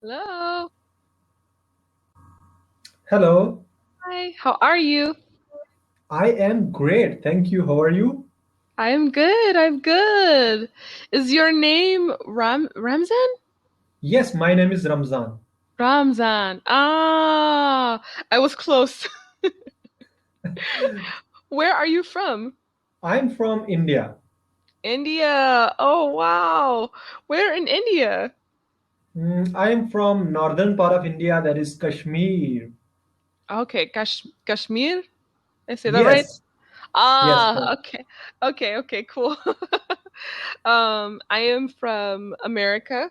Hello. Hello, Hi. How are you? I am great. Thank you. How are you? I'm good. I'm good. Is your name Ramzan? Yes, my name is Ramzan. Ramzan. Ah, I was close. Where are you from? I'm from India. India. Oh, wow. Where in India? I am from northern part of India, that is Kashmir. Okay, Kashmir. I say that right? Yes, yes. Ah, okay. Okay, okay, cool. I am from America.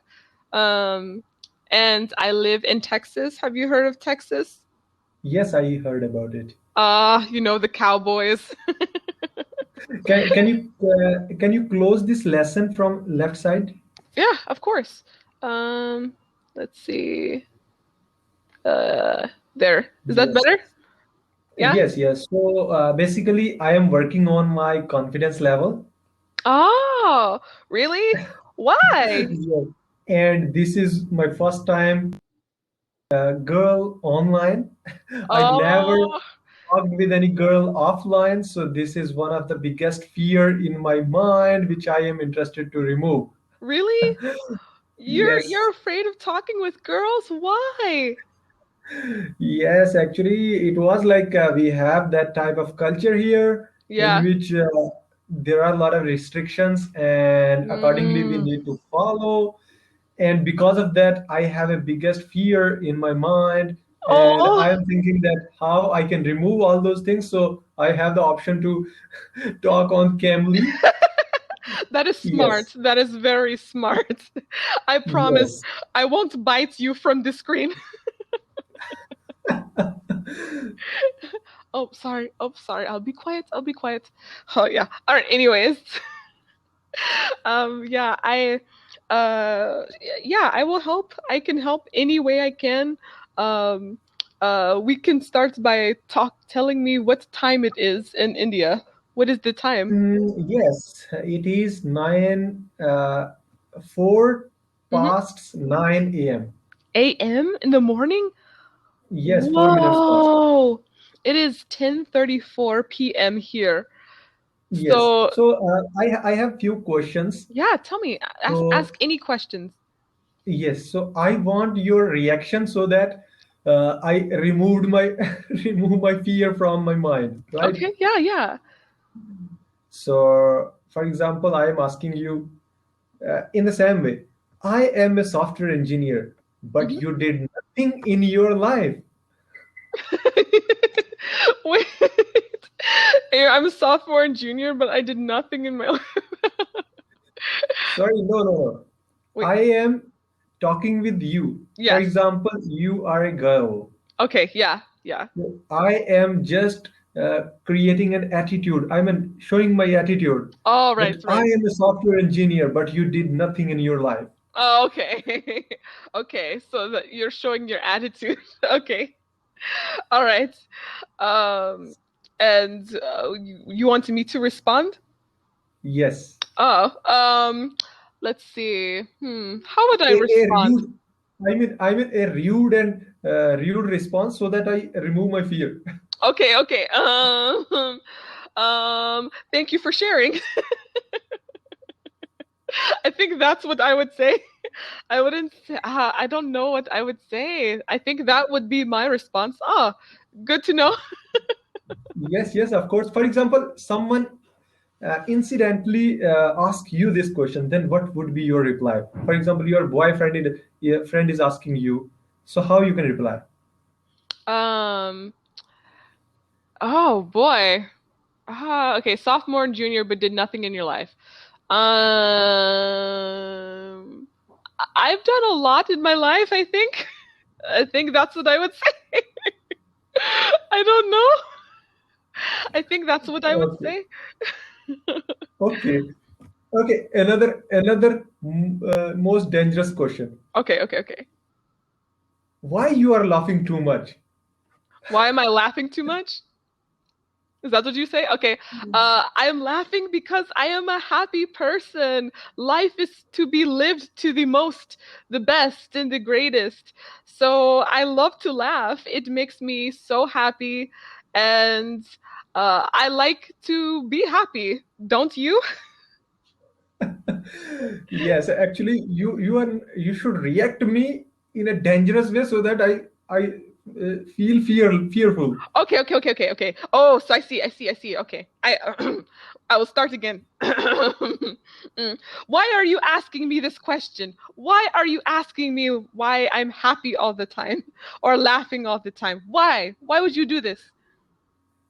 Um, and I live in Texas. Have you heard of Texas? Yes, I heard about it. The Cowboys. Can you close this lesson from left side? Yeah, of course. Um, let's see. There. Is that Yes. better? Yeah? Yes. So basically, I am working on my confidence level. Oh, really? Why? Yes. And this is my first time girl online. I never Oh, talked with any girl offline, so this is one of the biggest fear in my mind, which I am interested to remove. really? You're Yes, afraid of talking with girls? Why? yes, actually, it was like we have that type of culture here in Yeah. which there are a lot of restrictions, and accordingly, we Mm. need to follow. And because of that, I have a biggest fear in my mind, and Oh, I am thinking that how I can remove all those things. So I have the option to talk on Cambly. that is smart. Yes, That is very smart. I promise yes. I won't bite you from the screen. Oh, sorry. Oh, sorry. I'll be quiet. I'll be quiet. Oh, yeah. All right. Anyways, yeah, yeah, I will help. I can help any way I can. Um, we can start by telling me what time it is in India. What is the time? Yes, it is 4 Mm-hmm. past 9 a.m. A.M. in the morning? Yes, 4 minutes past. Whoa! It is 10:34 p.m. here. Yes. So, So I have few questions. yeah, tell me. Ask So any questions. yes, so I want your reaction so that I removed my remove my fear from my mind, right? Okay, yeah, yeah. So, for example, I am asking you in the same way. I am a software engineer, but Mhm. you did nothing in your life. Wait. Yeah, I'm a sophomore and junior, but I did nothing in my life. Sorry, no. Wait. I am talking with you. For Yes. example, you are a girl. Okay, yeah, yeah. I am just creating an attitude. I mean, showing my attitude Oh, that right, I right. am a software engineer, but you did nothing in your life. Oh, okay. Okay, so that you're showing your attitude. Okay. All right. Um, and you wanted me to respond? Yes. Oh, let's see. How would I A respond? rude, I mean a rude and rude response so that I remove my fear. Okay, okay. Thank you for sharing. I think that's what I would say. I wouldn't say, I don't know what I would say. I think that would be my response. Oh, good to know. Yes, of course. For example, someone incidentally ask you this question, then what would be your reply? For example, your friend is asking you, so how you can reply? Um, oh boy. Okay, sophomore and junior, but did nothing in your life. I've done a lot in my life, I think. I think that's what I would say. I don't know. I think that's what I would Okay, say. okay, okay. Another most dangerous question. Okay, okay, okay. Why you are laughing too much? Why am I laughing too much? Is that what you say? Okay. I am laughing because I am a happy person. Life is to be lived to the most, the best, and the greatest. So I love to laugh. It makes me so happy. And I like to be happy. Don't you? Yes, actually, you should react to me in a dangerous way so that I feel fearful. Okay. Oh, so I see. Okay. I will start again. Mm. Why are you asking me this question? Why are you asking me why I'm happy all the time or laughing all the time? Why? Why would you do this?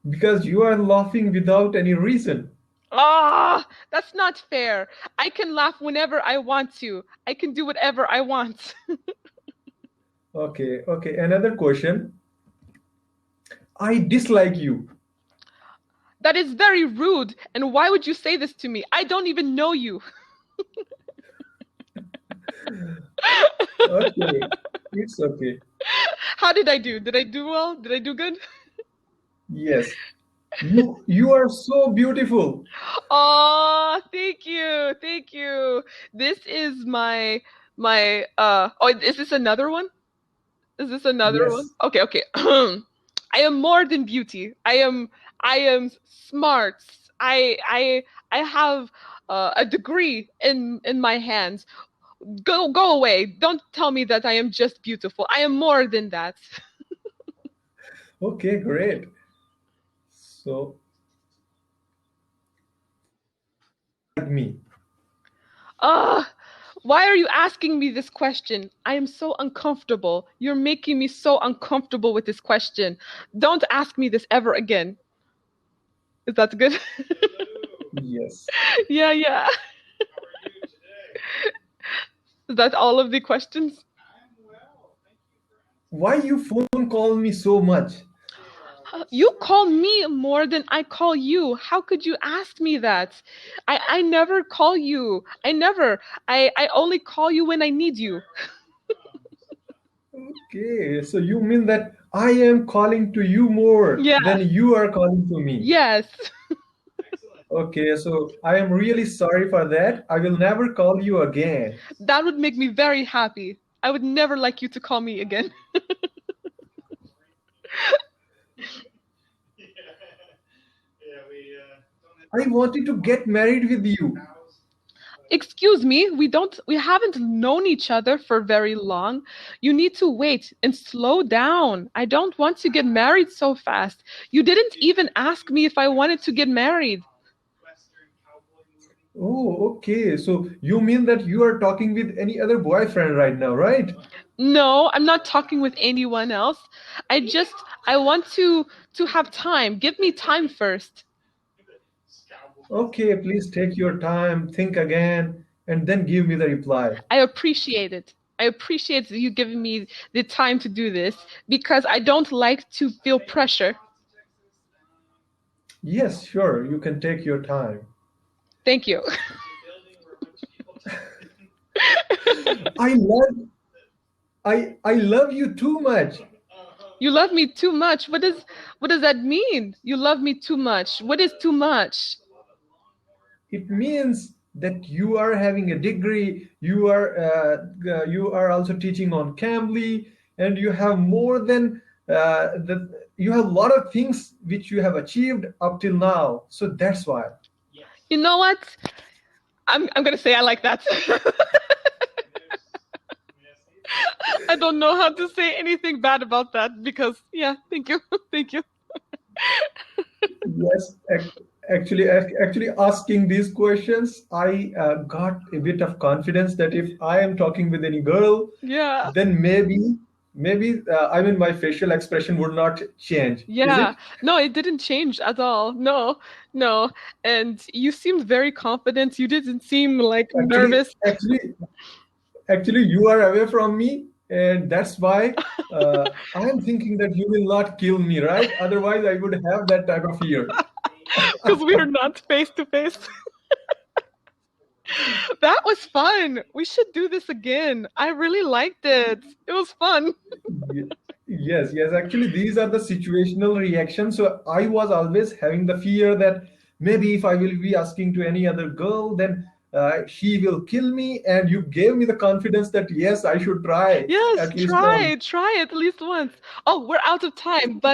Because you are laughing without any reason. Ah, that's not fair. I can laugh whenever I want to. I can do whatever I want. Okay, okay. Another question. I dislike you. That is very rude. And why would you say this to me? I don't even know you. Okay, it's okay. How did I do? Did I do well? Did I do good? Yes. You are so beautiful. Oh, thank you. Thank you. This is my oh, is this another one? Is this another one? Yes. Okay. I am more than beauty. I am smart. I have a degree in my hands. Go away. Don't tell me that I am just beautiful. I am more than that. Okay, great. So, like me. Ah, why are you asking me this question? I am so uncomfortable. You're making me so uncomfortable with this question. Don't ask me this ever again. Is that good? Yes. Yeah. Is that all of the questions? Why you phone call me so much? You call me more than I call you. How could you ask me that? I never call you. I never. I only call you when I need you. Okay, so you mean that I am calling to you more Yeah. than you are calling to me. Yes. Okay, so I am really sorry for that. I will never call you again. That would make me very happy. I would never like you to call me again. I wanted to get married with you. Excuse me, we haven't known each other for very long. You need to wait and slow down. I don't want to get married so fast. You didn't even ask me if I wanted to get married. Oh, okay. So you mean that you are talking with any other boyfriend right now, right? No, I'm not talking with anyone else. I want to have time. Give me time first. Okay, please take your time, think again, and then give me the reply. I appreciate it. I appreciate you giving me the time to do this because I don't like to feel pressure. Yes, sure, you can take your time. Thank you. I love I love you too much. You love me too much. What does that mean? You love me too much. What is too much? It means that you are having a degree, you are also teaching on Cambly, and you have more than you have a lot of things which you have achieved up till now. So that's why. You know what? I'm gonna say I like that. I don't know how to say anything bad about that because yeah, thank you. Thank you. Yes, actually asking these questions, I got a bit of confidence that if I am talking with any girl, Yeah. then maybe I mean my facial expression would not change, is Yeah. it? No, it didn't change at all. No. No. And you seemed very confident. You didn't seem like Actually, nervous. actually, actually, you are away from me, and that's why I am thinking that you will not kill me, right? Otherwise, I would have that type of fear. Because we are not face to face. That was fun. We should do this again. I really liked it. It was fun. Ye- Yes, yes. Actually, these are the situational reactions. So I was always having the fear that maybe if I will be asking to any other girl, then she will kill me. And you gave me the confidence that yes, I should try Yes, at least once. try it at least once. Oh, we're out of time, but